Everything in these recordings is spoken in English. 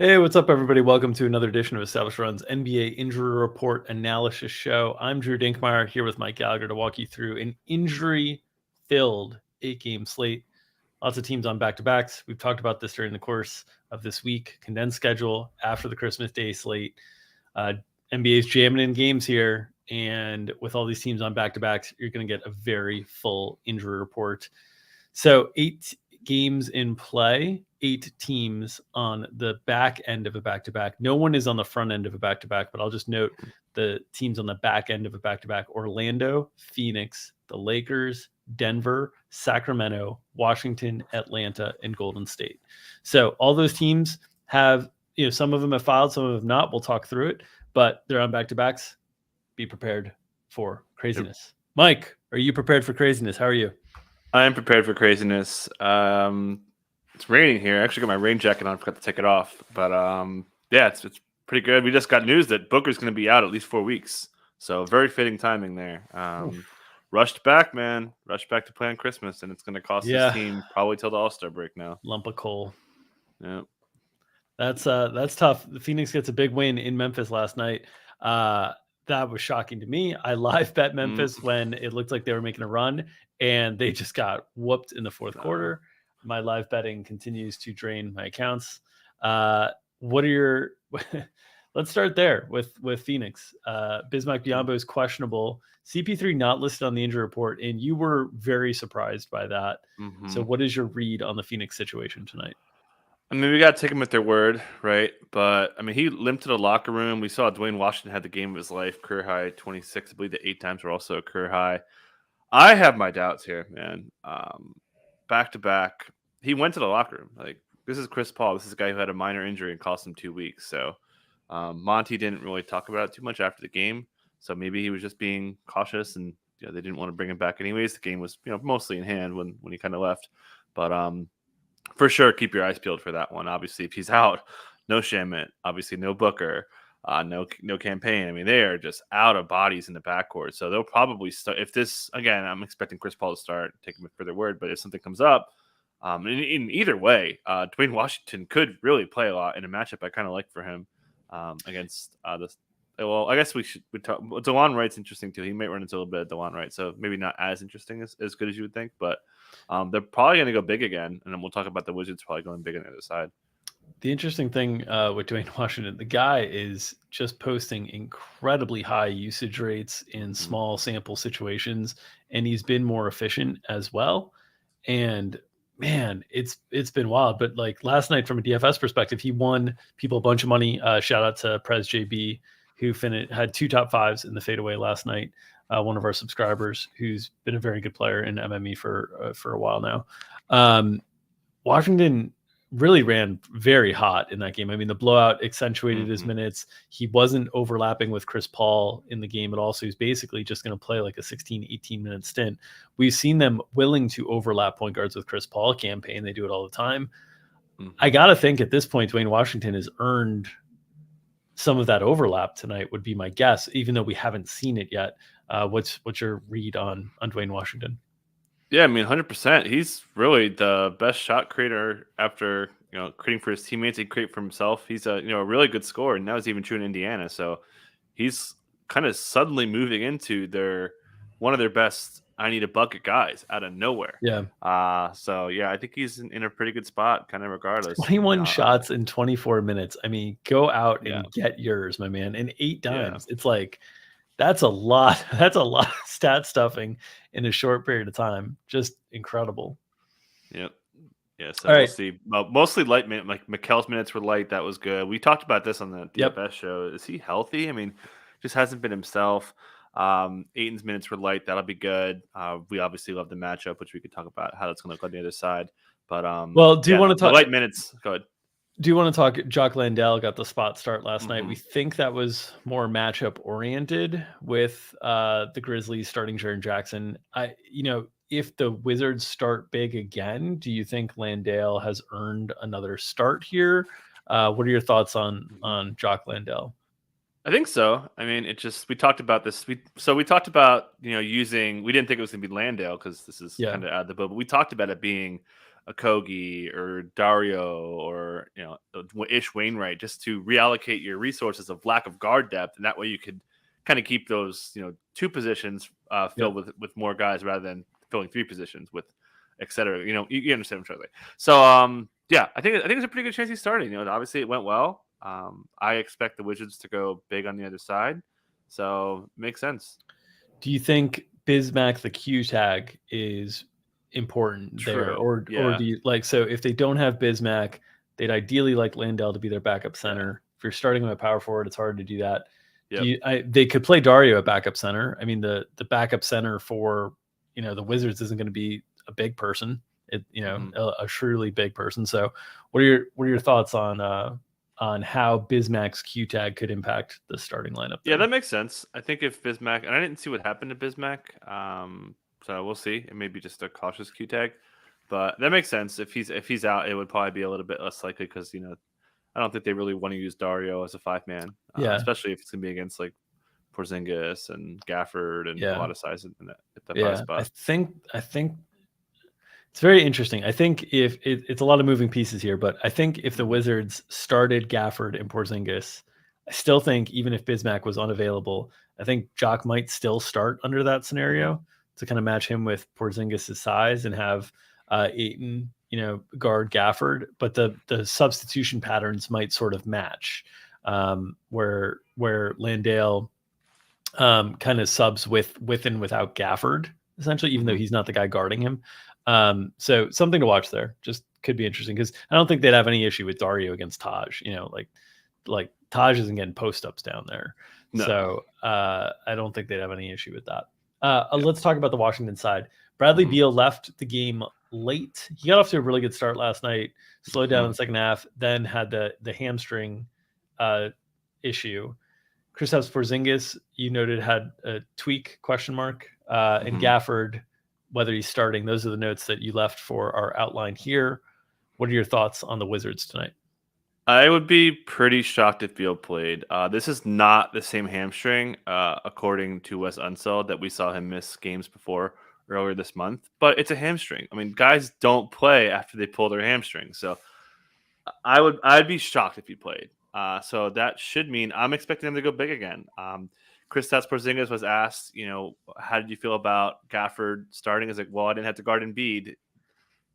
Hey, what's up, everybody? Welcome to another edition of Established Run's NBA Injury Report Analysis Show. I'm Drew Dinkmeyer here with Mike Gallagher to walk you through an injury-filled 8-game slate. Lots of teams on back-to-backs. We've talked about this during the course of this week. Condensed schedule after the Christmas Day slate. NBA's jamming in games here, and with all these teams on back-to-backs, you're going to get a very full injury report. So 8 games in play, 8 teams on the back end of a back-to-back. No one is on the front end of a back-to-back, but I'll just note the teams on the back end of a back-to-back: Orlando, Phoenix, the Lakers, Denver, Sacramento, Washington, Atlanta, and Golden State. So all those teams have, some of them have filed, some of them have not. We'll talk through it, but they're on back-to-backs. Be prepared for craziness. Yep. Mike, are you prepared for craziness? How are you? I am prepared for craziness. It's raining here. I actually got my rain jacket on. I forgot to take it off. But yeah, it's pretty good. We just got news that Booker's going to be out at least 4 weeks. So very fitting timing there. Rushed back, man. Rushed back to play on Christmas, and it's going to cost this team probably till the All-Star break now. Lump of coal. Yeah. That's tough. The Phoenix gets a big win in Memphis last night. That was shocking to me. I live bet Memphis when it looked like they were making a run, and they just got whooped in the fourth quarter. My live betting continues to drain my accounts. What are your let's start there with Phoenix. Bismack Biyombo is questionable. CP3 not listed on the injury report, and you were very surprised by that. So what is your read on the Phoenix situation tonight? I mean, we got to take him at their word, right? But, I mean, he limped to the locker room. We saw Dwayne Washington had the game of his life, career high 26. I believe the 8 times were also a career high. I have my doubts here, man. Back-to-back. He went to the locker room. Like, this is Chris Paul. This is a guy who had a minor injury and cost him 2 weeks. So, Monty didn't really talk about it too much after the game. So, maybe he was just being cautious and they didn't want to bring him back anyways. The game was, mostly in hand when he kind of left. But, for sure, keep your eyes peeled for that one. Obviously, if he's out, no Shamet. Obviously, no Booker. No campaign. I mean, they are just out of bodies in the backcourt. So they'll probably start. If this, again, I'm expecting Chris Paul to start, take him for their word. But if something comes up, in either way, Dwayne Washington could really play a lot in a matchup I kind of like for him against this. Well, I guess we talk. DeLon Wright's interesting too. He might run into a little bit of DeLon Wright, so maybe not as interesting as good as you would think. But they're probably going to go big again, and then we'll talk about the Wizards probably going big on the other side. The interesting thing with Dwayne Washington, the guy is just posting incredibly high usage rates in small sample situations, and he's been more efficient as well. And man, it's been wild. But like last night, from a DFS perspective, he won people a bunch of money. Shout out to Prez JB, who had 2 top 5s in the fadeaway last night. One of our subscribers, who's been a very good player in MME for a while now. Washington really ran very hot in that game. I mean, the blowout accentuated his minutes. He wasn't overlapping with Chris Paul in the game at all. So he's basically just going to play like a 16, 18-minute stint. We've seen them willing to overlap point guards with Chris Paul campaign. They do it all the time. I got to think at this point, Dwayne Washington has earned some of that overlap tonight, would be my guess, even though we haven't seen it yet. What's your read on Dwayne Washington? Yeah, I mean, 100%. He's really the best shot creator after, creating for his teammates. He create for himself. He's a really good scorer, and that was even true in Indiana. So he's kind of suddenly moving into one of their best I need a bucket guys out of nowhere. Yeah. So yeah, I think he's in a pretty good spot, kind of regardless. 21 shots in 24 minutes. I mean, go out and get yours, my man. And 8 times. It's like, that's a lot. That's a lot of stat stuffing in a short period of time. Just incredible. Yep. Yeah. So we'll see. Well, mostly light minutes. Like Mikel's minutes were light. That was good. We talked about this on the DFS show. Is he healthy? I mean, just hasn't been himself. Ayton's minutes were light. That'll be good. We obviously love the matchup, which we could talk about how that's going to look on the other side. But do you want to talk light minutes? Go ahead. Do you want to talk? Jock Landale got the spot start last night. We think that was more matchup oriented with the Grizzlies starting Jaren Jackson. If the Wizards start big again, do you think Landale has earned another start here? What are your thoughts on Jock Landale? I think so. I mean, we talked about this. We talked about, we didn't think it was going to be Landale because this is kind of out of the boat, but we talked about it being a Kogi or Dario or Ish Wainwright, just to reallocate your resources of lack of guard depth, and that way you could kind of keep those two positions filled with more guys rather than filling three positions with et cetera. You understand what I'm trying to say. So yeah, I think it's a pretty good chance he's starting. Obviously it went well. I expect the Wizards to go big on the other side, so makes sense. Do you think Bismack the Q tag is important there, or do you so if they don't have Bismack, they'd ideally like Landale to be their backup center. If you're starting them at power forward, it's hard to do that. They could play Dario at backup center. I mean, the backup center for the Wizards isn't going to be a big person. A truly big person. So what are your thoughts on how Bismack's Q tag could impact the starting lineup there? Yeah, that makes sense. I think if Bismack, and I didn't see what happened to Bismack, so we'll see. It may be just a cautious Q tag, but that makes sense. If he's out, it would probably be a little bit less likely because I don't think they really want to use Dario as a 5-man, especially if it's gonna be against like Porzingis and Gafford and a lot of size at the 5 spot. I think it's very interesting. I think if it's a lot of moving pieces here, but I think if the Wizards started Gafford and Porzingis, I still think even if Bismack was unavailable, I think Jock might still start under that scenario to kind of match him with Porzingis' size and have Ayton, guard Gafford. But the substitution patterns might sort of match, where Landale kind of subs with and without Gafford, essentially, even though he's not the guy guarding him. So something to watch there. Just could be interesting because I don't think they'd have any issue with Dario against Taj. Like Taj isn't getting post ups down there. No. So I don't think they'd have any issue with that. Let's talk about the Washington side. Bradley Beal left the game late. He got off to a really good start last night, slowed down in the second half, then had the hamstring issue. Kristaps Porzingis, you noted, had a tweak ? And Gafford, whether he's starting. Those are the notes that you left for our outline here. What are your thoughts on the Wizards tonight? I would be pretty shocked if Beal played. This is not the same hamstring, according to Wes Unseld, that we saw him miss games before earlier this month. But it's a hamstring. I mean, guys don't play after they pull their hamstring. So I'd be shocked if he played. So that should mean I'm expecting him to go big again. Kristaps Porzingis was asked, how did you feel about Gafford starting? He's like, well, I didn't have to guard Embiid.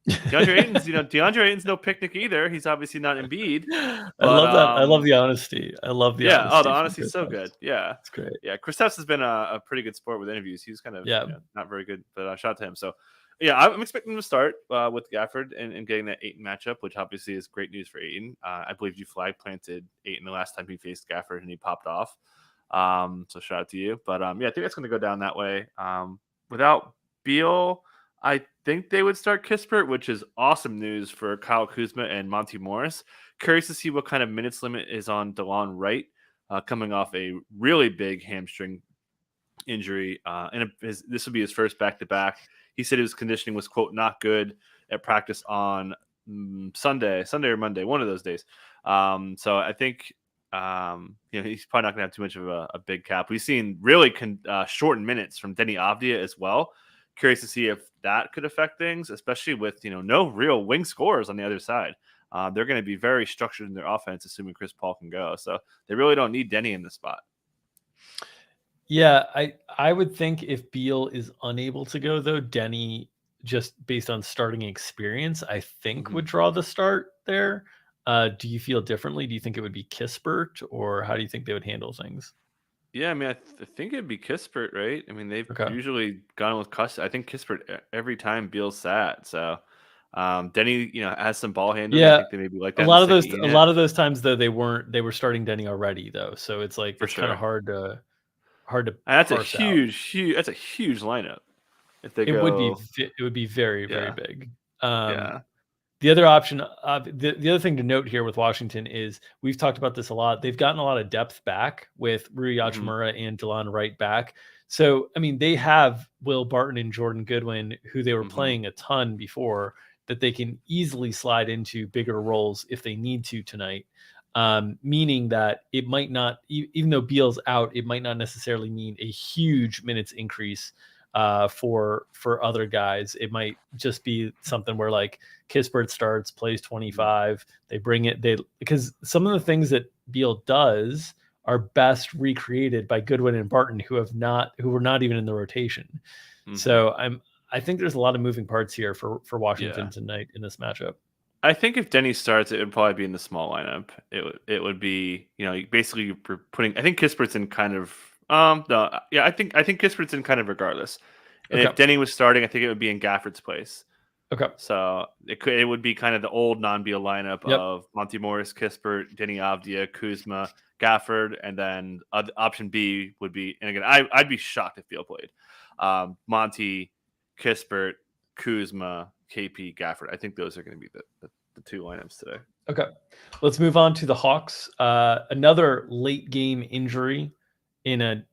DeAndre Ayton's no picnic either. He's obviously not Embiid. I love that. I love the honesty. I love the honesty. Oh, the honesty's so good. Yeah. It's great. Yeah. Kristaps has been a pretty good sport with interviews. He was kind of not very good, but shout out to him. So, yeah, I'm expecting him to start with Gafford and getting that Ayton matchup, which obviously is great news for Ayton. I believe you flag planted Ayton the last time he faced Gafford and he popped off. So shout out to you. But I think that's going to go down that way. Without Beal, I think they would start Kispert, which is awesome news for Kyle Kuzma and Monty Morris. Curious to see what kind of minutes limit is on DeLon Wright, coming off a really big hamstring injury. This will be his first back-to-back. He said his conditioning was, quote, not good at practice on Sunday or Monday, one of those days. So I think he's probably not going to have too much of a big cap. We've seen really shortened minutes from Denny Avdia as well. Curious to see if that could affect things, especially with no real wing scorers on the other side. They're going to be very structured in their offense, assuming Chris Paul can go. So they really don't need Denny in this spot. Yeah, I would think if Beal is unable to go, though, Denny, just based on starting experience, I think would draw the start there. Do you feel differently? Do you think it would be Kispert, or how do you think they would handle things? Yeah, I mean, I think it'd be Kispert, right? I mean, they've usually gone with Kispert. I think Kispert every time Beal's sat. So Denny, has some ball handling. Yeah, I think they maybe like that. A lot of those times though, they were starting Denny already though. So it's like kind of hard to. And that's a huge. That's a huge lineup. If they it would be very very big. The other option, the other thing to note here with Washington is we've talked about this a lot. They've gotten a lot of depth back with Rui Hachimura and DeLon Wright back. So, I mean, they have Will Barton and Jordan Goodwin, who they were playing a ton before, that they can easily slide into bigger roles if they need to tonight. Meaning that it might not, even though Beal's out, it might not necessarily mean a huge minutes increase for other guys. It might just be something where like Kispert starts, plays 25. They bring it, because some of the things that Beal does are best recreated by Goodwin and Barton, who were not even in the rotation. So I think there's a lot of moving parts here for Washington tonight in this matchup. I think if Denny starts, it would probably be in the small lineup. It would be, basically putting. I think Kispert's in kind of. No, yeah, I think Kispert's in kind of regardless. And if Denny was starting, I think it would be in Gafford's place. Okay. So it would be kind of the old non-Beal lineup of Monty Morris, Kispert, Denny Avdia, Kuzma, Gafford, and then option B would be. And again, I'd be shocked if Beal played. Monty, Kispert, Kuzma, KP, Gafford. I think those are going to be the two lineups today. Okay. Let's move on to the Hawks. Another late game injury in a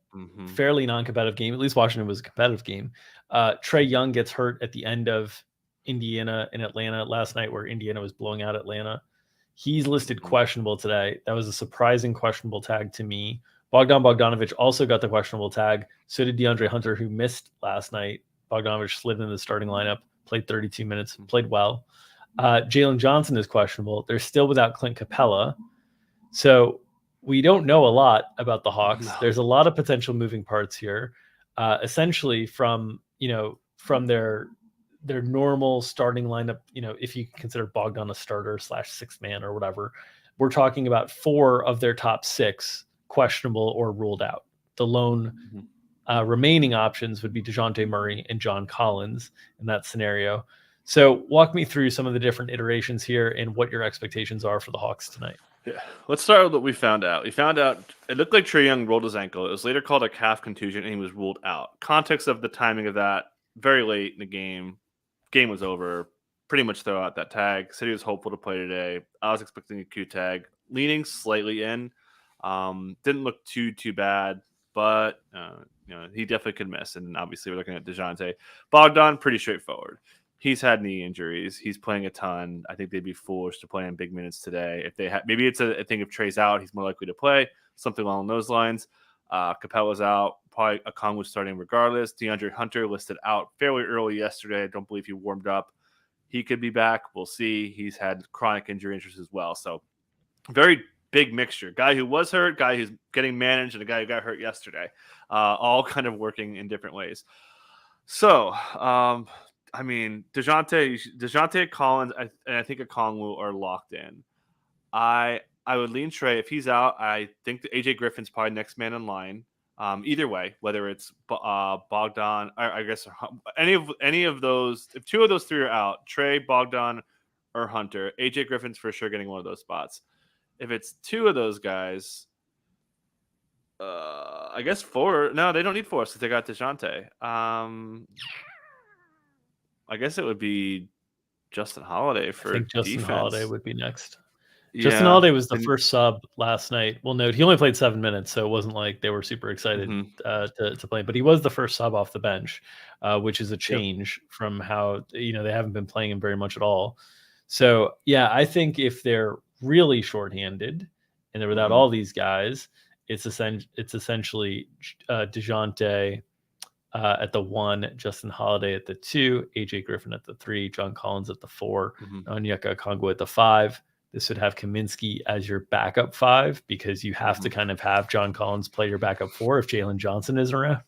fairly non-competitive game. At least Washington was a competitive game. Trae Young gets hurt at the end of Indiana and Atlanta last night, where Indiana was blowing out Atlanta. He's listed questionable today. That was a surprising questionable tag to me. Bogdan Bogdanovic also got the questionable tag. So did DeAndre Hunter, who missed last night. Bogdanovic slid into the starting lineup, played 32 minutes, played well. Jalen Johnson is questionable. They're still without Clint Capella. So we don't know a lot about the Hawks. No. There's a lot of potential moving parts here. Essentially from their normal starting lineup, if you consider Bogdan a starter / sixth man or whatever, we're talking about 4 of their top 6 questionable or ruled out. The lone remaining options would be DeJounte Murray and John Collins in that scenario. So walk me through some of the different iterations here and what your expectations are for the Hawks tonight. Yeah, let's start with what we found out. We found out it looked like Trae Young rolled his ankle. It was later called a calf contusion, and he was ruled out. Context of the timing of that, very late in the game. Game was over. Pretty much throw out that tag. Said he was hopeful to play today. I was expecting a Q tag. Leaning slightly in. Didn't look too bad, but he definitely could miss. And obviously we're looking at DeJounte. Bogdan, pretty straightforward. He's had knee injuries. He's playing a ton. I think they'd be foolish to play in big minutes today. If they maybe it's a thing if Trae's out, he's more likely to play. Something along those lines. Capella's out. Probably Okongwu starting regardless. DeAndre Hunter listed out fairly early yesterday. I don't believe he warmed up. He could be back. We'll see. He's had chronic injury issues as well. So very big mixture. Guy who was hurt, guy who's getting managed, and a guy who got hurt yesterday. All kind of working in different ways. So, DeJounte, Collins, and I think Okongwu are locked in. I would lean Trae. If he's out, I think that AJ Griffin's probably next man in line. Either way, whether it's Bogdan, I guess any of those, if 2 of those 3 are out, Trae, Bogdan, or Hunter, AJ Griffin's for sure getting one of those spots. If it's 2 of those guys, I guess 4. No, they don't need 4 since they got DeJounte. I guess it would be Justin Holiday for I think Justin defense. Holiday would be next. Justin Holiday was the first sub last night. Well, note he only played 7 minutes, so it wasn't like they were super excited to play. But he was the first sub off the bench, which is a change from how they haven't been playing him very much at all. So yeah, I think if they're really shorthanded and they're without all these guys, it's essentially DeJounte at the 1, Justin Holiday at the 2, AJ Griffin at the 3, John Collins at the 4, Onyeka Okongwu at the 5. This would have Kaminsky as your backup 5 because you have to kind of have John Collins play your backup 4 if Jalen Johnson is around.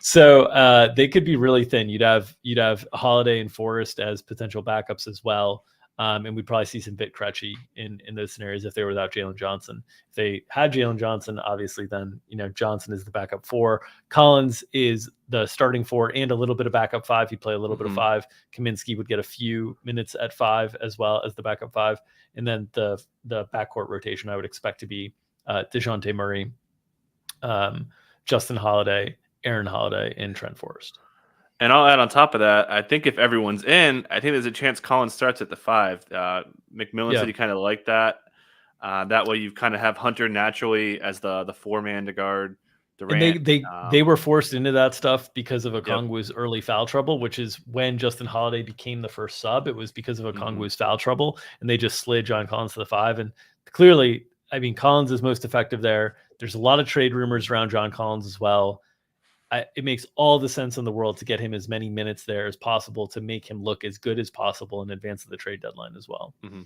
So they could be really thin. You'd have Holiday and Forrest as potential backups as well. And we'd probably see some bit Krejci in those scenarios if they were without Jalen Johnson. If they had Jalen Johnson, obviously then, Johnson is the backup 4. Collins is the starting 4 and a little bit of backup 5. He'd play a little bit of 5. Kaminsky would get a few minutes at 5 as well as the backup 5. And then the backcourt rotation I would expect to be DeJounte Murray, Justin Holiday, Aaron Holiday, and Trent Forrest. And I'll add on top of that, I think if everyone's in, I think there's a chance Collins starts at the 5. McMillan said he kind of liked that. That way you kind of have Hunter naturally as the 4-man to guard Durant. And they were forced into that stuff because of Okongwu's early foul trouble, which is when Justin Holiday became the first sub. It was because of Okongwu's foul trouble, and they just slid John Collins to the 5. And clearly, Collins is most effective there. There's a lot of trade rumors around John Collins as well. it makes all the sense in the world to get him as many minutes there as possible to make him look as good as possible in advance of the trade deadline as well. Mm-hmm.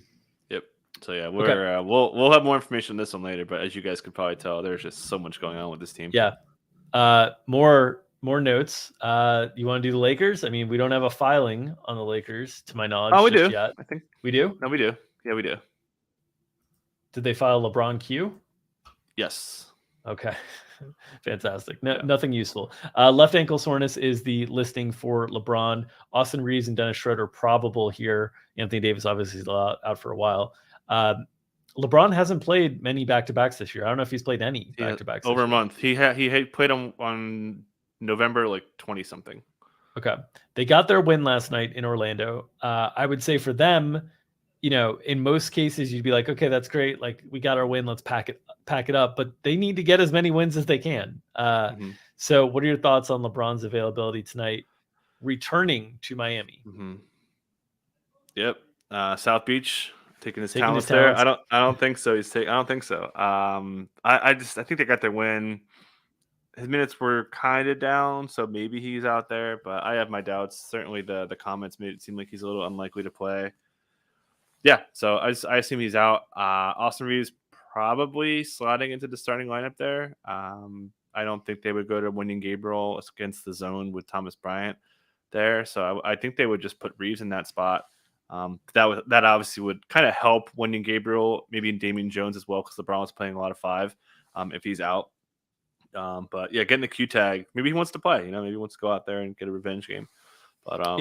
Yep. So yeah, Okay. we'll have more information on this one later. But as you guys could probably tell, there's just so much going on with this team. Yeah. More notes. You want to do the Lakers? I mean, we don't have a filing on the Lakers to my knowledge. Oh, we just do. yet. I think we do. No, we do. Yeah, we do. Did they file LeBron Q? Yes. Okay. Fantastic. Nothing useful. Left ankle soreness is the listing for LeBron. Austin Reeves and Dennis Schroeder probable here. Anthony Davis obviously is out for a while. LeBron hasn't played many back-to-backs this year. I don't know if he's played any back-to-backs over a month. He had played on November 20 something. Okay. They got their win last night in Orlando. I would say for them, in most cases you'd be like, okay, that's great. Like, we got our win. Let's pack it up. But they need to get as many wins as they can. So what are your thoughts on LeBron's availability tonight, returning to Miami? Yep. South Beach, taking his talents there. I don't think so. I don't think so. I think they got their win. His minutes were kind of down, so maybe he's out there, but I have my doubts. Certainly the comments made it seem like he's a little unlikely to play. Yeah, so I assume he's out. Austin Reeves probably sliding into the starting lineup there. I don't think they would go to Wenyen Gabriel against the zone with Thomas Bryant there, so I think they would just put Reeves in that spot. That obviously would kind of help Wenyen Gabriel, maybe Damian Jones as well, because LeBron was playing a lot of 5 if he's out. But yeah, getting the Q tag, maybe he wants to play. Maybe he wants to go out there and get a revenge game. But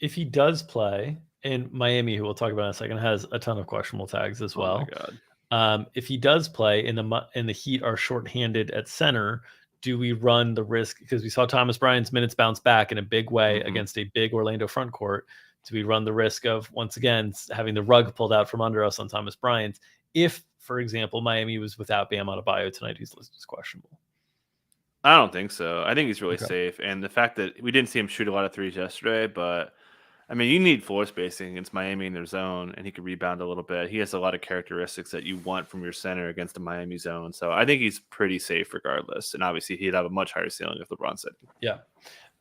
if he does play, and Miami, who we'll talk about in a second, has a ton of questionable tags as well. Oh my God. If he does play and the Heat are shorthanded at center, do we run the risk, because we saw Thomas Bryant's minutes bounce back in a big way against a big Orlando front court? Do we run the risk of, once again, having the rug pulled out from under us on Thomas Bryant if, for example, Miami was without Bam Adebayo tonight, who's listed as questionable? I don't think so. I think he's really safe. And the fact that we didn't see him shoot a lot of threes yesterday, but I mean, you need floor spacing against Miami in their zone, and he could rebound a little bit. He has a lot of characteristics that you want from your center against the Miami zone. So I think he's pretty safe regardless. And obviously, he'd have a much higher ceiling if LeBron sits. Yeah.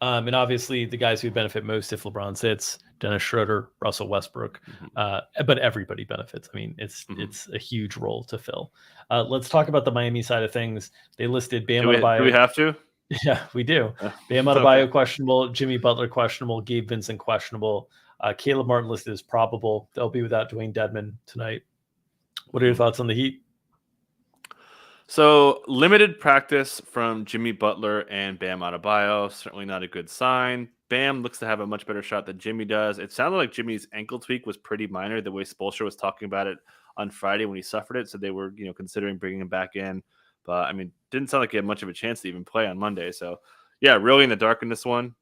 And obviously, the guys who benefit most if LeBron sits, Dennis Schroeder, Russell Westbrook, but everybody benefits. I mean, it's a huge role to fill. Let's talk about the Miami side of things. They listed Bam Adebayo. Do we have to? Yeah, we do. Bam Adebayo questionable, Jimmy Butler questionable, Gabe Vincent questionable, Caleb Martin listed as probable. They'll be without Dwayne Dedmon tonight. What are your thoughts on the Heat? So limited practice from Jimmy Butler and Bam Adebayo. Certainly not a good sign. Bam looks to have a much better shot than Jimmy does. It sounded like Jimmy's ankle tweak was pretty minor, the way Spoelstra was talking about it on Friday when he suffered it. So they were, considering bringing him back in. But, I mean, didn't sound like he had much of a chance to even play on Monday. So, yeah, really in the dark in this one.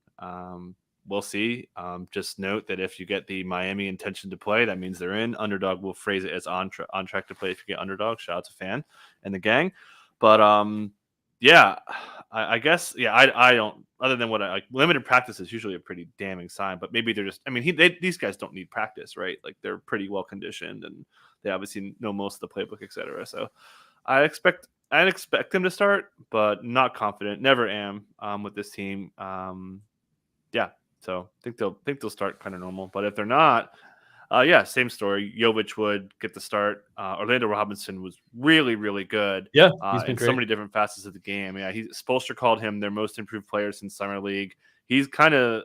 We'll see. Just note that if you get the Miami intention to play, that means they're in. Underdog will phrase it as on track to play if you get underdog. Shout out to Fan and the gang. But, I guess, I don't, other than limited practice is usually a pretty damning sign, but maybe they're just, I mean, these guys don't need practice, right? Like, they're pretty well conditioned and they obviously know most of the playbook, et cetera. So I'd expect them to start, but not confident. Never am with this team. So I think they'll start kind of normal. But if they're not, same story. Jovic would get the start. Orlando Robinson was really, really good. Yeah, he's been in great. So many different facets of the game. Yeah, Spoelstra called him their most improved player since summer league. He's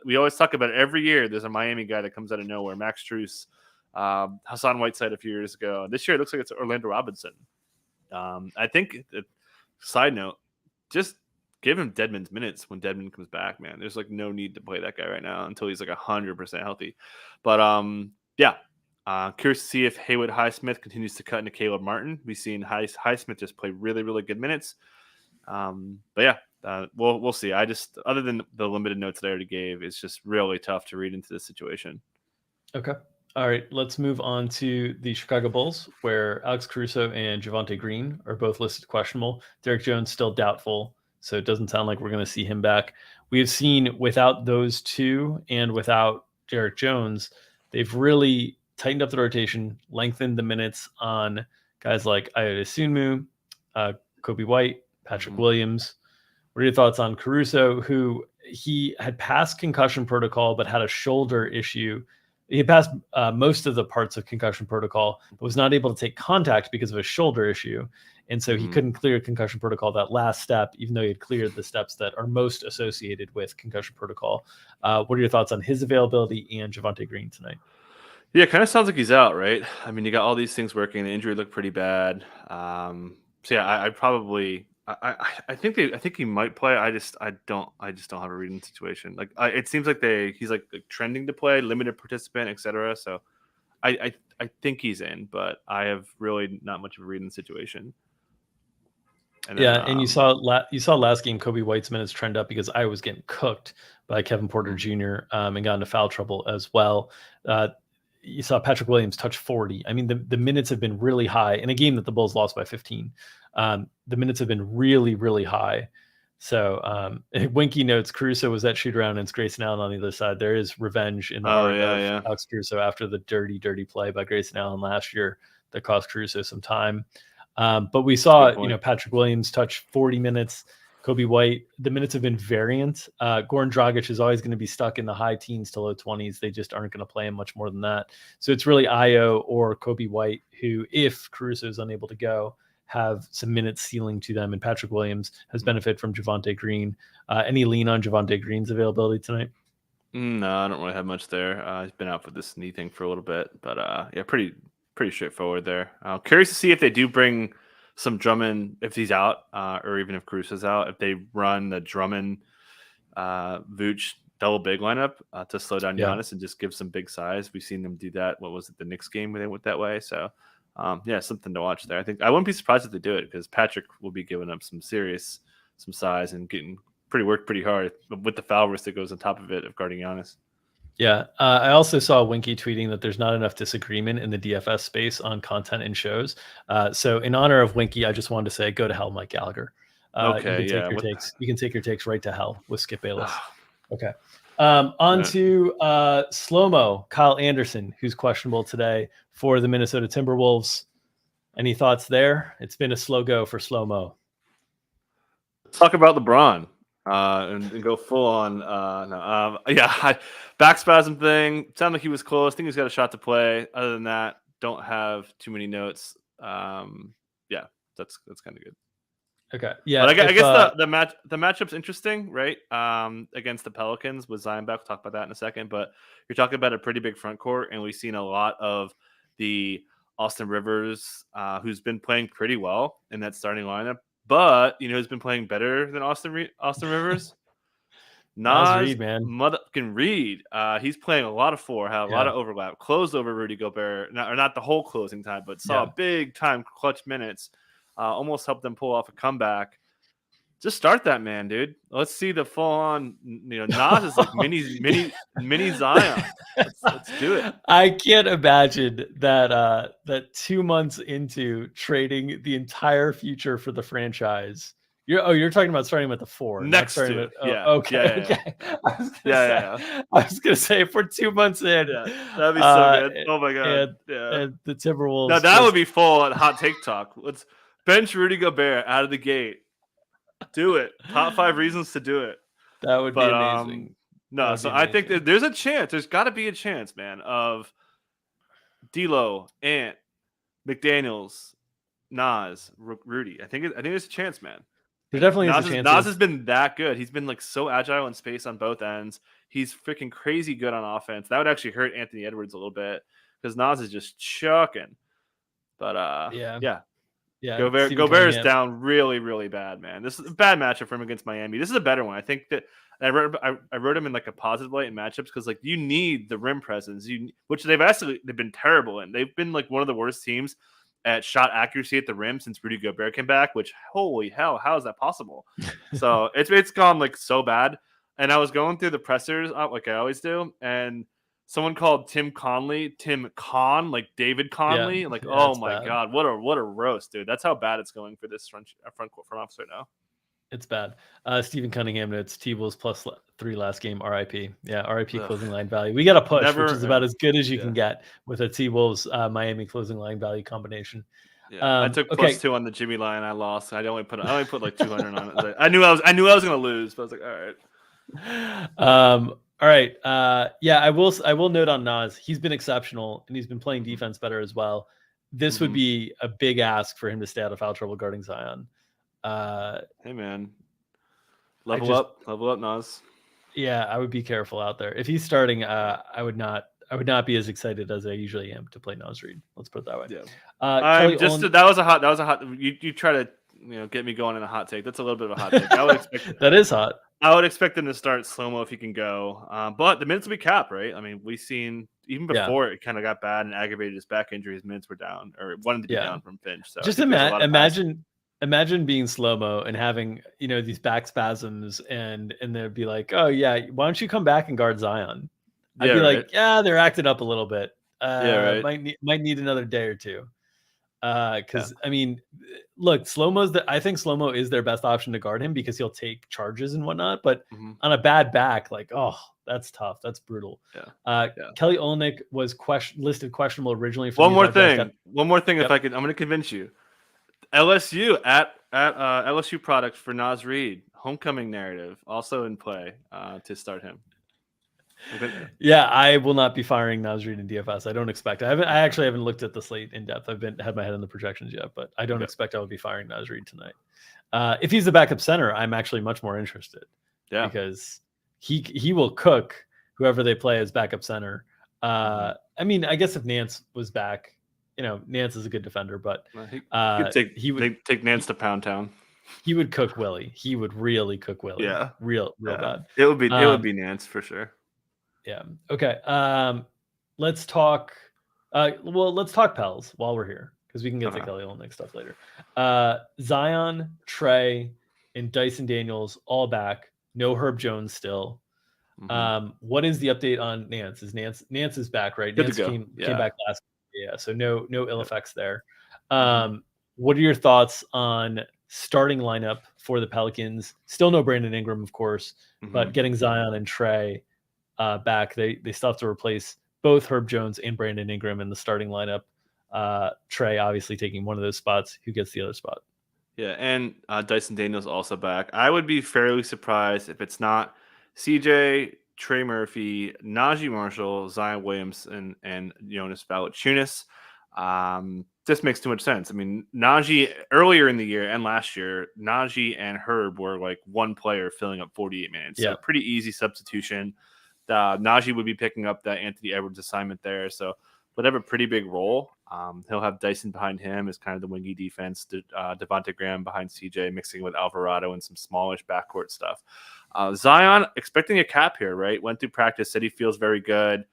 we always talk about it every year. There's a Miami guy that comes out of nowhere. Max Strus, Hassan Whiteside a few years ago. This year it looks like it's Orlando Robinson. I think, side note, just give him Dedmon's minutes when Dedmon comes back, man. There's no need to play that guy right now until he's 100% healthy. But curious to see if Haywood Highsmith continues to cut into Caleb Martin. We've seen Highsmith just play really, really good minutes. We'll see. Other than the limited notes that I already gave, it's just really tough to read into this situation. Okay. All right, let's move on to the Chicago Bulls, where Alex Caruso and Javonte Green are both listed questionable. Derek Jones still doubtful, so it doesn't sound like we're going to see him back. We have seen without those two and without Derek Jones, they've really tightened up the rotation, lengthened the minutes on guys like Ayo Dosunmu, Kobe White, Patrick Williams. What are your thoughts on Caruso, who he had passed concussion protocol but had a shoulder issue? He passed most of the parts of concussion protocol, but was not able to take contact because of a shoulder issue. And so he couldn't clear concussion protocol, that last step, even though he had cleared the steps that are most associated with concussion protocol. What are your thoughts on his availability and Javonte Green tonight? Yeah, it kind of sounds like he's out, right? I mean, you got all these things working. The injury looked pretty bad. So yeah, I probably I think he might play. I just don't have a reading situation. Like it seems like he's like trending to play, limited participant, etc. So I think he's in, but I have really not much of a reading situation. And then, and you saw last game Kobe White's minutes trend up because I was getting cooked by Kevin Porter Jr. And got into foul trouble as well. You saw Patrick Williams touch 40. I mean, the minutes have been really high in a game that the Bulls lost by 15. The minutes have been really, really high. So Winky notes Caruso was at shoot around and it's Grayson Allen on the other side. There is revenge in the heart of Alex Caruso after the dirty play by Grayson Allen last year that cost Caruso some time. But we saw, Patrick Williams touch 40 minutes. Kobe White, the minutes have been variant. Goran Dragic is always going to be stuck in the high teens to low 20s. They just aren't going to play him much more than that. So it's really Io or Kobe White who, if Caruso is unable to go, have some minutes ceiling to them. And Patrick Williams has benefited from Javonte Green. Any lean on Javonte Green's availability tonight? No, I don't really have much there. He's been out with this knee thing for a little bit. But yeah, pretty straightforward there. Curious to see if they do bring some Drummond, if he's out, or even if Caruso's out, if they run the Drummond Vooch double big lineup to slow down Giannis and just give some big size. We've seen them do that. What was it, the Knicks game where they went that way? So yeah, something to watch there. I think I wouldn't be surprised if they do it because Patrick will be giving up some size and getting pretty hard with the foul risk that goes on top of it of guarding Giannis. Yeah. I also saw Winky tweeting that there's not enough disagreement in the DFS space on content and shows. So in honor of Winky, I just wanted to say, go to hell, Mike Gallagher. Okay. You can take your takes right to hell with Skip Bayless. Okay. On to slow-mo, Kyle Anderson, who's questionable today for the Minnesota Timberwolves. Any thoughts there? It's been a slow go for slow-mo. Talk about LeBron. And go full on. Back spasm thing. Sounded like he was close. I think he's got a shot to play. Other than that, don't have too many notes. Yeah, that's kind of good. Okay. Yeah. But I guess the matchup's interesting, right? Against the Pelicans with Zion back. We'll talk about that in a second. But you're talking about a pretty big front court, and we've seen a lot of the Austin Rivers, who's been playing pretty well in that starting lineup. But who's been playing better than Austin Rivers? Nas Reed, man. Motherfucking Reed. He's playing a lot of four, had a lot of overlap, closed over Rudy Gobert, not the whole closing time, but saw big time clutch minutes. Almost helped them pull off a comeback. Just start that man, dude. Let's see the full on. Nas is like mini Zion. Let's do it. I can't imagine that 2 months into trading the entire future for the franchise. You're talking about starting with the 4. Next to it. Okay. I was gonna say if we're 2 months in, that'd be so good. Oh my god. And the Timberwolves. Now that would be full on hot take talk. Let's bench Rudy Gobert out of the gate. Do it. Top 5 reasons to do it. That would be amazing. I think that there's a chance. There's got to be a chance, man, of D'Lo, Ant, McDaniels, Nas, Rudy. I think there's a chance, man. There definitely is a chance. Nas has been that good. He's been like so agile in space on both ends. He's freaking crazy good on offense. That would actually hurt Anthony Edwards a little bit because Nas is just chucking. But yeah. Gobert is down really, really bad, man. This is a bad matchup for him against Miami. This is a better one. I think that I wrote him in like a positive light in matchups because like you need the rim presence, which they've been terrible in. They've been like one of the worst teams at shot accuracy at the rim since Rudy Gobert came back. Which holy hell, how is that possible? So it's gone like so bad. And I was going through the pressers like I always do, and someone called Tim Con, like David Conley. Oh my god, what a roast, dude. That's how bad it's going for this front office right now. It's bad. Stephen Cunningham notes T-Wolves +3 last game. RIP. Yeah, RIP Ugh. closing line value. We got a push, which is about Never. as good as you Yeah. can get with a T-Wolves Miami closing line value combination. Yeah. I took Okay. +2 on the Jimmy line. I lost. I only put like 200 on it. I knew I was gonna lose, but I was like, all right. All right. Yeah, I will note on Nas, he's been exceptional and he's been playing Mhm. defense better as well. This would Mhm. be a big ask for him to stay out of foul trouble guarding Zion. Hey man, I level just up, Nas. Yeah, I would be careful out there. If he's starting, I would not be as excited as I usually am to play Nas Reed. Let's put it that way. Yeah. Kelly I'm just Olynyk, that was a hot. You try to get me going in a hot take. That's a little bit of a hot take. that is hot. I would expect him to start slow-mo if he can go. But the minutes will be capped, right? I mean, we've seen even Yeah, before it kind of got bad and aggravated his back injury, his minutes were down or wanted to be yeah. down from Finch. So I Just think there's a lot of pass. imagine being slow mo and having these back spasms and they'd be like, oh yeah, why don't you come back and guard Zion? I'd Yeah, be right. like, yeah, they're acting up a little bit. Yeah, right. Might need another day or two. Yeah. Because I mean, look, I think slow mo is their best option to guard him because he'll take charges and whatnot. But Hmm. on a bad back, like, oh, that's tough. That's brutal. Yeah. Yeah. Kelly Olynyk was listed questionable originally for One the more Utah Jazz. thing. One more thing. If Yep. I could, I'm going to convince you. LSU at LSU product for Nas Reed. Homecoming narrative also in play to start him. Yeah, I will not be firing Nasreed in DFS. I don't expect. I actually haven't looked at the slate in depth. Had my head in the projections yet, but I don't expect I will be firing Nasreed tonight. If he's the backup center, I'm actually much more interested. Yeah. Because he will cook whoever they play as backup center. I mean, I guess if Nance was back, Nance is a good defender, but he would take Nance to Pound Town. He would cook Willie. He would really cook Willie. Yeah, real bad. It would be Nance for sure. Yeah. Okay. Let's talk. Let's talk Pels while we're here because we can get to Kelly Olynyk stuff later. Zion, Trey, and Dyson Daniels all back. No Herb Jones still. What is the update on Nance? Nance is back, right? Good Nance to go. came Yeah. back last. Yeah. So no ill effects there. What are your thoughts on starting lineup for the Pelicans? Still no Brandon Ingram, of course, but getting Zion and Trey back, they still have to replace both Herb Jones and Brandon Ingram in the starting lineup. Trey obviously taking one of those spots. Who gets the other spot? Yeah, and Dyson Daniels also back. I would be fairly surprised if it's not CJ, Trey Murphy, Najee Marshall, Zion Williamson, and Jonas Valanciunas. This makes too much sense. I mean, Najee earlier in the year and last year, Najee and Herb were like one player filling up 48 minutes. So pretty easy substitution. Najee would be picking up that Anthony Edwards assignment there. So would have a pretty big role. He'll have Dyson behind him as kind of the wingy defense. Devontae Graham behind CJ, mixing with Alvarado and some smallish backcourt stuff. Zion expecting a cap here, right? Went through practice, said he feels very good,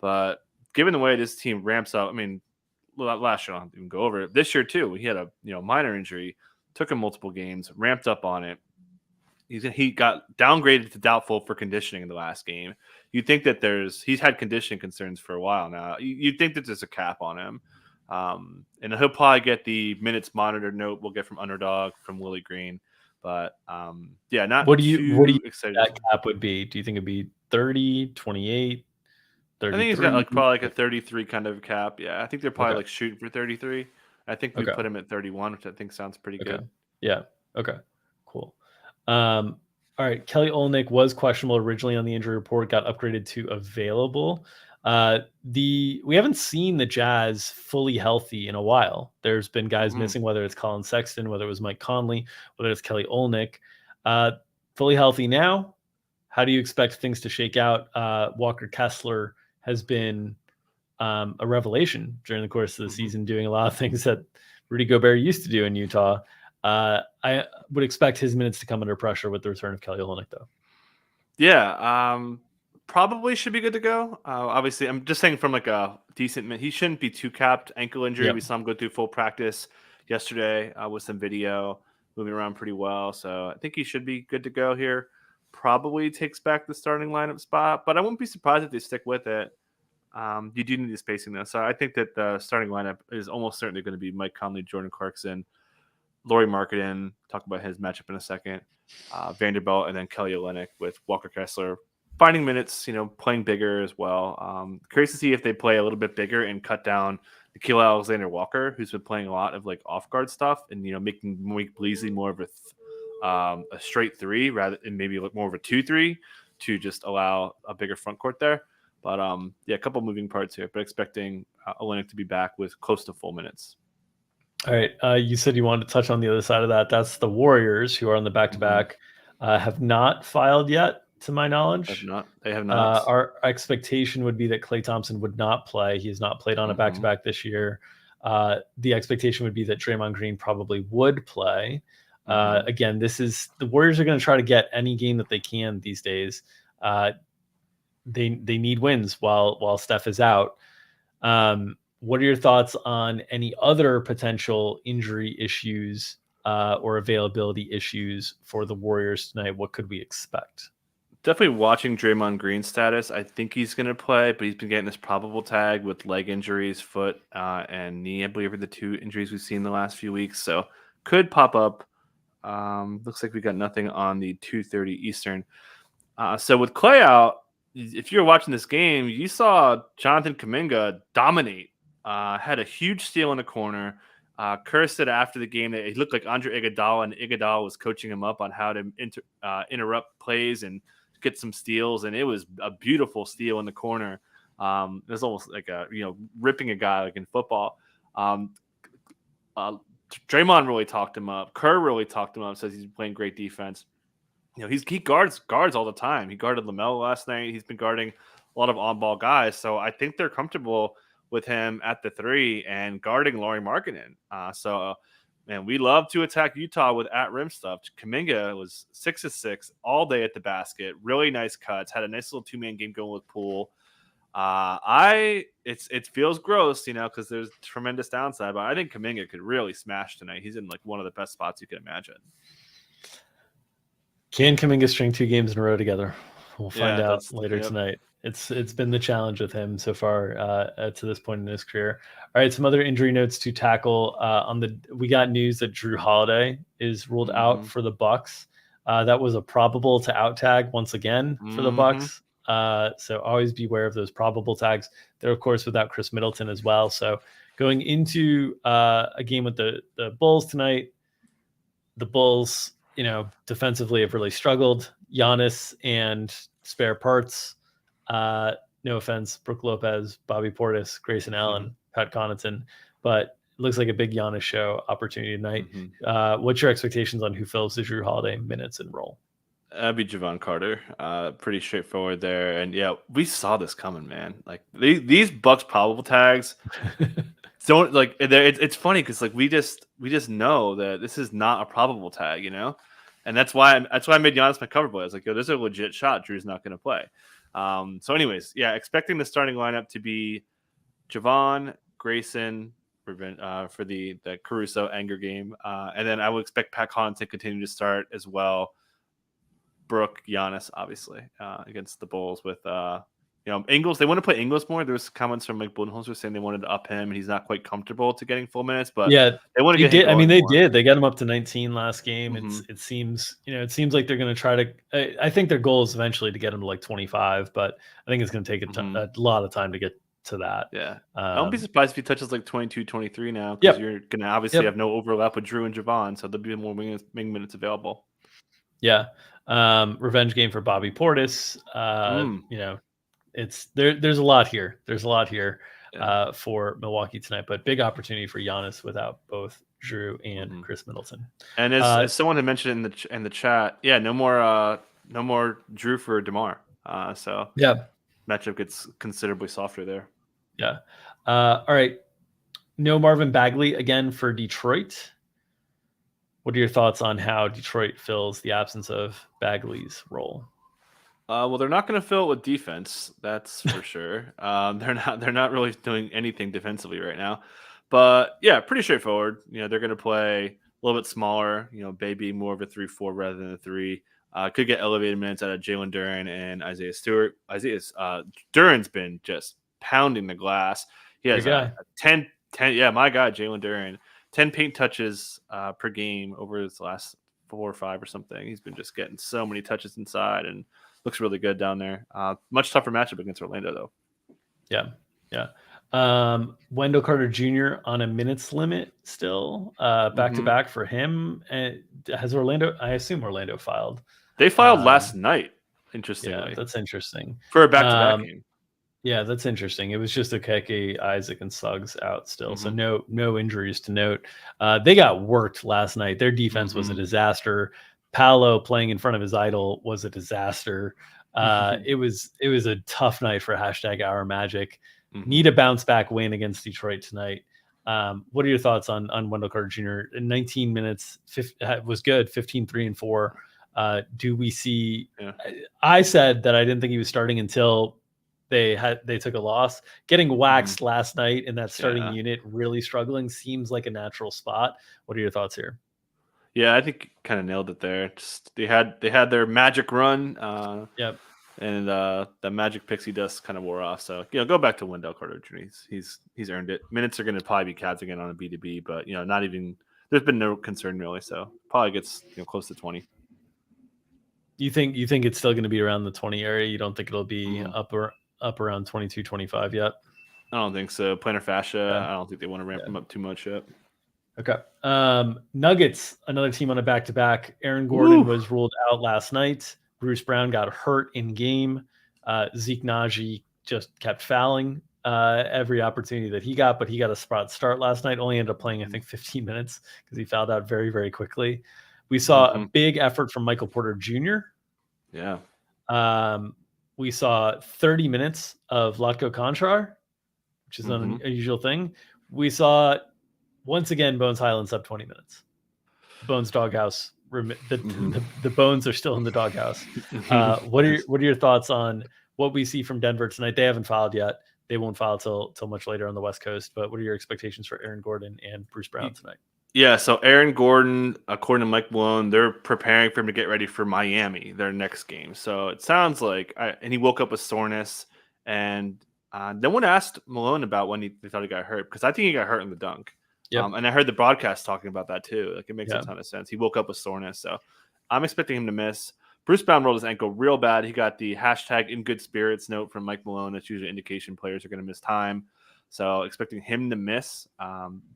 but given the way this team ramps up, I mean, last year I don't even go over it. This year too, he had a minor injury, took him multiple games, ramped up on it. He got downgraded to doubtful for conditioning in the last game. You'd think that he's had conditioning concerns for a while now. You'd think that there's a cap on him. And he'll probably get the minutes monitored note we'll get from Underdog, from Willie Green. But not what do you excited. That cap would be? Do you think it'd be 30, 28, 33? I think he's got probably a 33 kind of cap. Yeah, I think they're probably shooting for 33. I think we put him at 31, which I think sounds pretty good. Yeah. Okay. Cool. All right. Kelly Olynyk was questionable originally on the injury report, got upgraded to available. We haven't seen the Jazz fully healthy in a while. There's been guys missing, whether it's Colin Sexton, whether it was Mike Conley, whether it's Kelly Olynyk. Fully healthy now. How do you expect things to shake out? Walker Kessler has been a revelation during the course of the season, doing a lot of things that Rudy Gobert used to do in Utah. I would expect his minutes to come under pressure with the return of Kelly Olynyk, though. Yeah, probably should be good to go. Obviously, I'm just saying from like a decent. He shouldn't be too capped. Ankle injury. Yep. We saw him go through full practice yesterday with some video, moving around pretty well. So I think he should be good to go here. Probably takes back the starting lineup spot, but I wouldn't be surprised if they stick with it. You do need the spacing though, so I think that the starting lineup is almost certainly going to be Mike Conley, Jordan Clarkson, Lauri Markkanen, talk about his matchup in a second. Vanderbilt, and then Kelly Olynyk with Walker Kessler finding minutes, playing bigger as well. Curious to see if they play a little bit bigger and cut down Nikhil Alexander Walker, who's been playing a lot of like off guard stuff, and making Malik Beasley more of a straight three rather than maybe more of a 2-3 to just allow a bigger front court there. But a couple moving parts here, but expecting Olynyk to be back with close to full minutes. All right. You said you wanted to touch on the other side of that. That's the Warriors, who are on the back-to-back, have not filed yet, to my knowledge. They have not. Our expectation would be that Klay Thompson would not play. He has not played on a back-to-back this year. The expectation would be that Draymond Green probably would play. Again, the Warriors are going to try to get any game that they can these days. They need wins while Steph is out. What are your thoughts on any other potential injury issues or availability issues for the Warriors tonight? What could we expect? Definitely watching Draymond Green's status. I think he's going to play, but he's been getting this probable tag with leg injuries, foot and knee, I believe, are the two injuries we've seen the last few weeks. So could pop up. Looks like we got nothing on the 2:30 Eastern. So with Klay out, if you're watching this game, you saw Jonathan Kuminga dominate. Had a huge steal in the corner. Kerr said after the game that it looked like Andre Iguodala, and Iguodala was coaching him up on how to interrupt plays and get some steals, and it was a beautiful steal in the corner. It was almost like ripping a guy like in football. Draymond really talked him up. Kerr really talked him up. Says he's playing great defense. He guards all the time. He guarded LaMelo last night. He's been guarding a lot of on-ball guys, so I think they're comfortable with him at the 3 and guarding Lauri Markkanen. Man, we love to attack Utah with at-rim stuff. Kuminga was 6 of 6 all day at the basket. Really nice cuts. Had a nice little two-man game going with Poole. It feels gross, because there's tremendous downside, but I think Kuminga could really smash tonight. He's in like one of the best spots you can imagine. Can Kuminga string 2 games in a row together? We'll find out later tonight. It's been the challenge with him so far to this point in his career. All right, some other injury notes to tackle. We got news that Drew Holiday is ruled out for the Bucks. That was a probable to out tag once again for the Bucks. So always beware of those probable tags. They're of course without Chris Middleton as well. So going into a game with the Bulls tonight, the Bulls, defensively have really struggled. Giannis and spare parts. No offense, Brook Lopez, Bobby Portis, Grayson Allen, Pat Connaughton, but it looks like a big Giannis show opportunity tonight. What's your expectations on who fills the Drew Holiday minutes and role? That'd be Javon Carter. Pretty straightforward there. And yeah, we saw this coming, man. Like these Bucks probable tags don't like. It's funny because like we just know that this is not a probable tag, and that's why I made Giannis my cover boy. I was like, yo, there's a legit shot. Drew's not going to play. So anyways, expecting the starting lineup to be Javon, Grayson, for the Caruso Anger game. And then I would expect Pat Connaughton to continue to start as well. Brooke, Giannis, obviously, against the Bulls with, Ingles. They want to play Ingles more. There was comments from Mike Budenholzer saying they wanted to up him and he's not quite comfortable to getting full minutes, but yeah, they want to get him they did. They got him up to 19 last game. It seems like they're going to try to, I think their goal is eventually to get him to like 25, but I think it's going to take a lot of time to get to that. Yeah. I won't be surprised if he touches like 22, 23 now, because you're going to obviously have no overlap with Drew and Javon, so there'll be more wing minutes available. Yeah. Revenge game for Bobby Portis. There's a lot here. For Milwaukee tonight, but big opportunity for Giannis without both Drew and Chris Middleton. And as someone had mentioned in the chat, no more Drew for DeMar. So matchup gets considerably softer there. Yeah. All right. No Marvin Bagley again for Detroit. What are your thoughts on how Detroit fills the absence of Bagley's role? Well, they're not going to fill it with defense. That's for sure. They're not really doing anything defensively right now. But yeah, pretty straightforward. They're going to play a little bit smaller. Baby more of a 3-4 rather than a 3. Could get elevated minutes out of Jalen Duren and Isaiah Stewart. Duren's been just pounding the glass. He has a 10. Yeah, my guy Jalen Duren. 10 paint touches per game over his last 4 or 5 or something. He's been just getting so many touches inside and looks really good down there. Much tougher matchup against Orlando, though. Yeah. Wendell Carter Jr. on a minutes limit still, back to back for him. And has Orlando? I assume Orlando filed. They filed last night. Interestingly, yeah, that's interesting for a back-to-back game. Yeah, that's interesting. It was just Okeke, Isaac, and Suggs out still, so no injuries to note. They got worked last night. Their defense was a disaster. Paolo playing in front of his idol was a disaster. It was a tough night for #Our Magic. Need a bounce back win against Detroit tonight. What are your thoughts on Wendell Carter Jr.? In 19 minutes, was good, 15, 3, and 4. Do we see? Yeah. I said that I didn't think he was starting until they took a loss. Getting waxed last night in that starting unit, really struggling, seems like a natural spot. What are your thoughts here? Yeah, I think kind of nailed it there. Just they had their magic run. And the magic pixie dust kind of wore off. So go back to Wendell Carter Jr. He's earned it. Minutes are going to probably be capped again on a B2B, but not even. There's been no concern really. So probably gets close to 20. You think it's still going to be around the 20 area? You don't think it'll be up around 22, 25 yet? I don't think so. Plantar fascia. I don't think they want to ramp him up too much yet. Okay. Nuggets, another team on a back-to-back. Aaron Gordon was ruled out last night. Bruce Brown got hurt in game. Zeke Naji just kept fouling every opportunity that he got, but he got a spot start last night. Only ended up playing, I think, 15 minutes because he fouled out very, very quickly. We saw a big effort from Michael Porter Jr. Yeah. We saw 30 minutes of Latko Kontrar, which is an unusual thing. We saw, once again, Bones Highland sub 20 minutes. Bones doghouse. The bones are still in the doghouse. What are your thoughts on what we see from Denver tonight? They haven't filed yet. They won't file till much later on the West Coast. But what are your expectations for Aaron Gordon and Bruce Brown tonight? Yeah, so Aaron Gordon, according to Mike Malone, they're preparing for him to get ready for Miami, their next game. So it sounds like, and he woke up with soreness. And no one asked Malone about when they thought he got hurt, because I think he got hurt in the dunk. Yep. And I heard the broadcast talking about that too. Like, it makes a ton of sense. He woke up with soreness, so I'm expecting him to miss. Bruce Brown rolled his ankle real bad. He got the #in good spirits note from Mike Malone. That's usually an indication players are going to miss time. So expecting him to miss.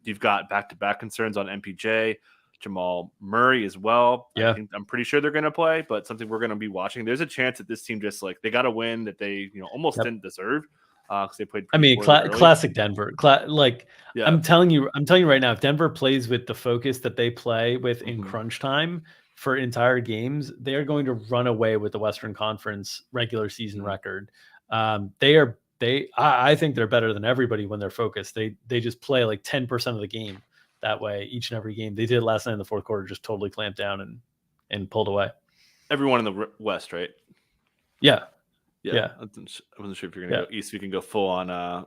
You've got back-to-back concerns on MPJ, Jamal Murray as well. Yeah. I'm pretty sure they're going to play, but something we're going to be watching. There's a chance that this team just they got a win that they almost didn't deserve. Because they played. Classic Denver. I'm telling you right now, if Denver plays with the focus that they play with in crunch time for entire games, they are going to run away with the Western Conference regular season record. I think they're better than everybody when they're focused. They just play like 10% of the game that way each and every game. They did last night in the fourth quarter, just totally clamped down and pulled away. Everyone in the West, right? Yeah. Yeah. I wasn't sure if you're going to go East. We can go full on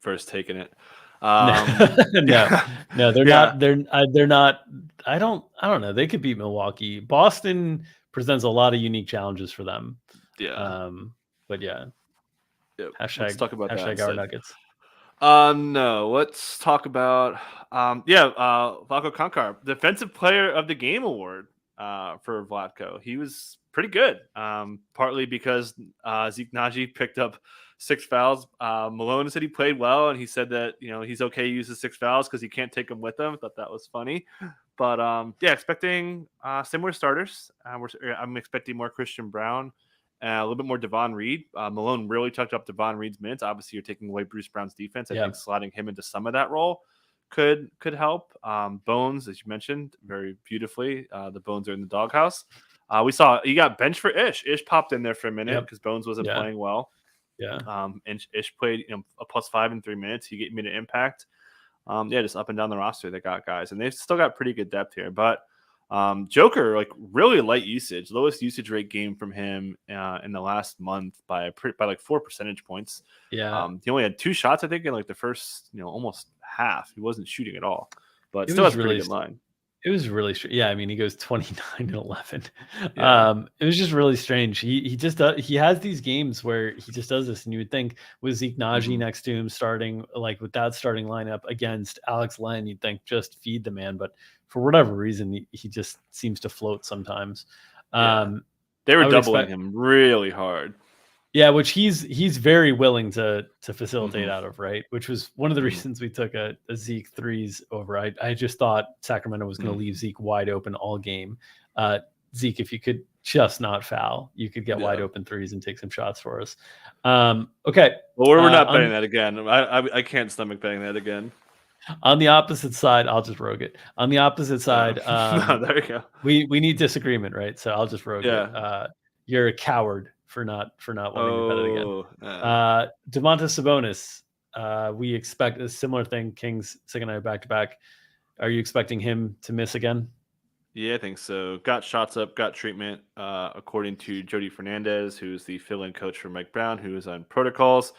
first taking it. No, they're not. They're not. I don't know. They could beat Milwaukee. Boston presents a lot of unique challenges for them. Yeah. But yeah. Yep. Let's talk about that. Our Nuggets. No. Let's talk about Vlatko Konkar, defensive player of the game award for Vlatko. He was pretty good. Partly because Zeke Naji picked up 6 fouls. Malone said he played well, and he said that he's okay to use the 6 fouls because he can't take them with him. I thought that was funny. But expecting similar starters. I'm expecting more Christian Brown, a little bit more Devon Reed. Malone really tucked up Devon Reed's minutes. Obviously, you're taking away Bruce Brown's defense. I think slotting him into some of that role could help. Bones, as you mentioned, very beautifully. The Bones are in the doghouse. We saw he got benched for Ish. Ish popped in there for a minute because Bones wasn't playing well. Yeah. And Ish played a +5 in 3 minutes. He made an impact. Just up and down the roster, they got guys, and they've still got pretty good depth here. But Joker, really light usage, lowest usage rate game from him in the last month by 4 percentage points. Yeah. He only had 2 shots, I think, in the first almost half. He wasn't shooting at all, but still has a really good line. It was really strange. Yeah, I mean, he goes 29-11. Yeah. It was just really strange. He just he has these games where he just does this, and you would think with Zeke Naji Mhm. next to him, starting like with that starting lineup against Alex Len, you'd think just feed the man, but for whatever reason, he just seems to float sometimes. Yeah. Um, They were I would doubling expect. him really hard. Yeah, which he's very willing to facilitate Mhm. out of, right? Which was one of the Mhm. reasons we took a Zeke threes over. I just thought Sacramento was going to Mhm. leave Zeke wide open all game. Uh, Zeke, if you could just not foul, you could get wide Yeah. open threes and take some shots for us. Okay, Well, we're not betting on that again. I can't stomach betting that again. on the opposite side, I'll just rogue it. On the opposite side, No, there you go. we need disagreement, right? So I'll just rogue it. Yeah. You're a coward for not wanting to bet it again. Oh, Domantas Sabonis, we expect a similar thing. Kings second night back to back. Are you expecting him to miss again? yeah, I think so. Got shots up, got treatment, according to Jody Fernandez, who's the fill-in coach for Mike Brown, who is on protocols.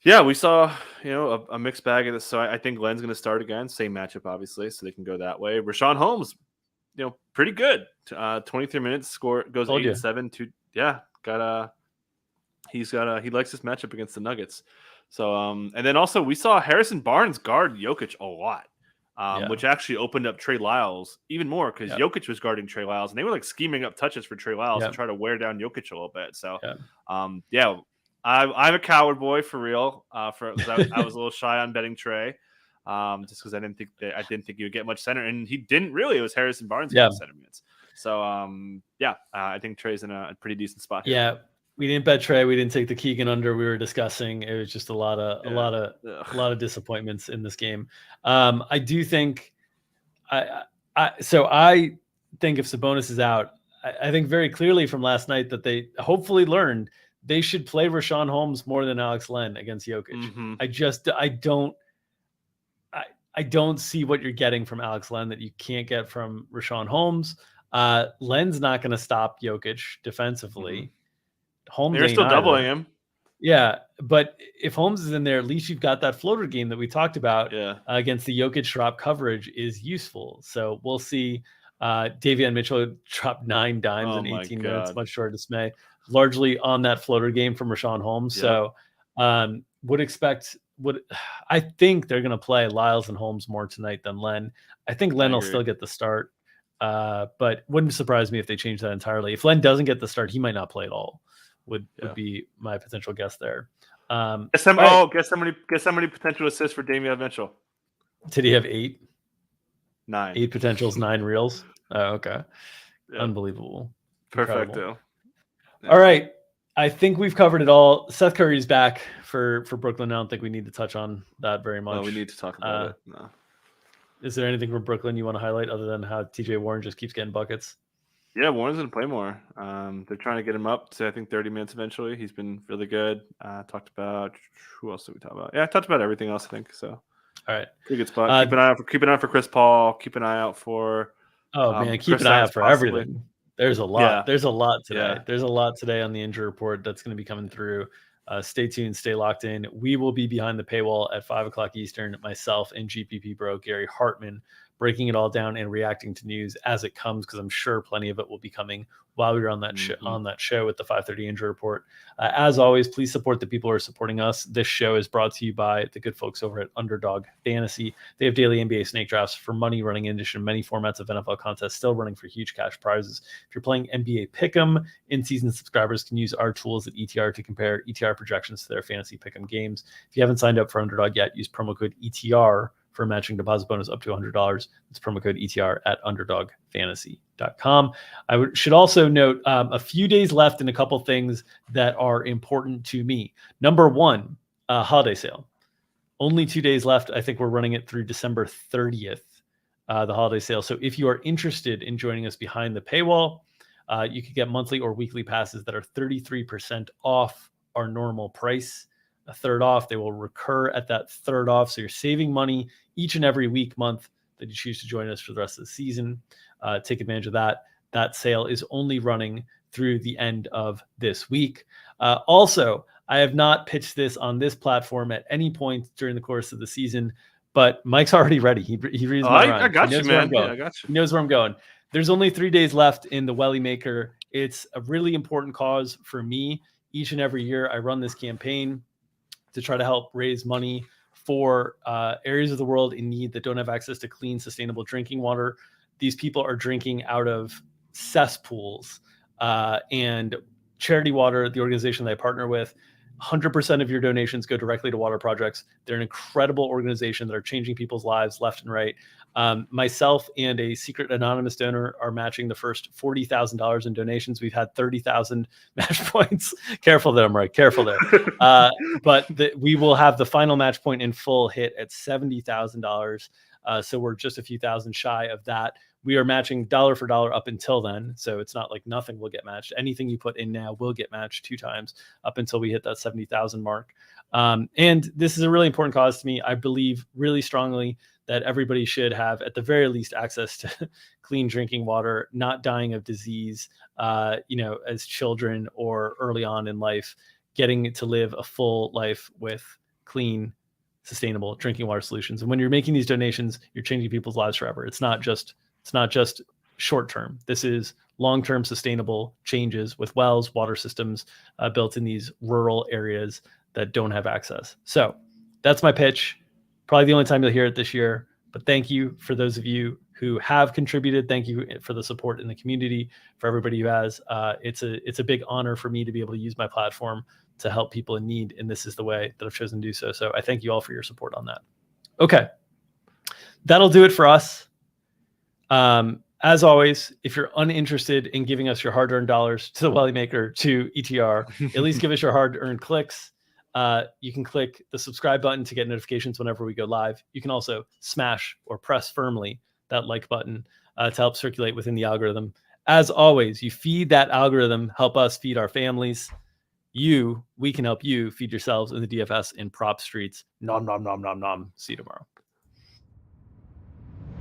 Yeah, we saw, a mixed bag of this. So I think Glenn's going to start again. Same matchup, obviously, so they can go that way. Rashawn Holmes, pretty good. 23 minutes, score goes Told eight and you. seven. Yeah, he likes this matchup against the Nuggets. So and then also we saw Harrison Barnes guard Jokic a lot. Yeah. Which actually opened up Trey Lyles even more because Yeah. Jokic was guarding Trey Lyles and they were like scheming up touches for Trey Lyles Yeah. to try to wear down Jokic a little bit. So, Yeah. I'm a coward boy for real. I was a little shy on betting Trey, just because I didn't think he would get much center, and he didn't really. It was Harrison Barnes Yeah. getting center minutes. So, I think Trey's in a pretty decent spot here. Yeah. We didn't bet Trey. We didn't take the Keegan under. We were discussing. It was just a lot of disappointments in this game. I do think. I think if Sabonis is out, I think very clearly from last night that they hopefully learned they should play Rashawn Holmes more than Alex Len against Jokic. Mm-hmm. I don't see what you're getting from Alex Len that you can't get from Rashawn Holmes. Len's not going to stop Jokic defensively. Mm-hmm. Holmes They're ain't still either. doubling him. Yeah, but if Holmes is in there, at least you've got that floater game that we talked about against the Jokic drop coverage is useful. So we'll see. Davion Mitchell dropped 9 dimes in 18 minutes, much to our dismay, largely on that floater game from Rashawn Holmes. Yep. So I think they're going to play Lyles and Holmes more tonight than Len. I think Len will still get the start, but wouldn't surprise me if they change that entirely. If Len doesn't get the start, he might not play at all. Would be my potential guess there. Guess how many potential assists for Davion Mitchell? Did he have 8? 9. 8 potentials, 9 reels. Oh, okay. Yep. Unbelievable. Perfecto. Yeah. All right. I think we've covered it all. Seth Curry's back for Brooklyn. I don't think we need to touch on that very much. No, we need to talk about it. No. Is there anything from Brooklyn you want to highlight other than how TJ Warren just keeps getting buckets? Yeah, Warren's going to play more. They're trying to get him up to, I think, 30 minutes eventually. He's been really good. Talked about – who else did we talk about? Yeah, I talked about everything else, I think. So, all right. Pretty good spot. Keep an eye out for Chris Paul. Keep an eye out for keep an eye out for everything. There's a lot. Yeah. There's a lot today. Yeah. There's a lot today on the injury report that's going to be coming through. Stay tuned. Stay locked in. We will be behind the paywall at 5 o'clock Eastern. Myself and GPP bro Gary Hartman breaking it all down and reacting to news as it comes, because I'm sure plenty of it will be coming while we were on that show with the 5:30 injury report. As always, please support the people who are supporting us. This show is brought to you by the good folks over at Underdog Fantasy. They have daily NBA snake drafts for money, running in addition to many formats of NFL contests, still running for huge cash prizes. If you're playing NBA Pick'em, in-season subscribers can use our tools at ETR to compare ETR projections to their fantasy Pick'em games. If you haven't signed up for Underdog yet, use promo code ETR for a matching deposit bonus up to $100. It's promo code ETR at underdogfantasy.com. Should also note a few days left and a couple things that are important to me. Number one, holiday sale. Only 2 days left. I think we're running it through December 30th, the holiday sale. So if you are interested in joining us behind the paywall, you could get monthly or weekly passes that are 33% off our normal price. A third off. They will recur at that third off. So you're saving money each and every month that you choose to join us for the rest of the season. Take advantage of that. That sale is only running through the end of this week. Also, I have not pitched this on this platform at any point during the course of the season, but Mike's already ready. He reads my rhyme. I got He you, knows where I'm man. Yeah, going. I got you. He knows where I'm going. There's only 3 days left in the Welly Maker. It's a really important cause for me. Each and every year, I run this campaign to try to help raise money for areas of the world in need that don't have access to clean, sustainable drinking water. These people are drinking out of cesspools, and Charity Water, the organization that I partner with, 100% of your donations go directly to water projects. They're an incredible organization that are changing people's lives left and right. Myself and a secret anonymous donor are matching the first $40,000 in donations. We've had 30,000 match points. Careful there, Mike. Careful there. But we will have the final match point in full hit at $70,000. So we're just a few thousand shy of that. We are matching dollar for dollar up until then. So it's not like nothing will get matched. Anything you put in now will get matched 2 times up until we hit that 70,000 mark. And this is a really important cause to me. I believe really strongly that everybody should have, at the very least, access to clean drinking water, not dying of disease, as children or early on in life, getting to live a full life with clean, sustainable drinking water solutions. And when you're making these donations, you're changing people's lives forever. It's not just short term. This is long-term sustainable changes with wells, water systems built in these rural areas that don't have access. So that's my pitch. Probably the only time you'll hear it this year, but thank you for those of you who have contributed. Thank you for the support in the community, for everybody who has. It's a big honor for me to be able to use my platform to help people in need, and this is the way that I've chosen to do so. So I thank you all for your support on that. Okay, that'll do it for us. As always, if you're uninterested in giving us your hard-earned dollars to the Welly Maker, to ETR, at least give us your hard-earned clicks. You can click the subscribe button to get notifications whenever we go live. You can also smash or press firmly that like button to help circulate within the algorithm. As always, you feed that algorithm, help us feed our families. We can help you feed yourselves in the DFS in prop streets. Nom, nom, nom, nom, nom. See you tomorrow.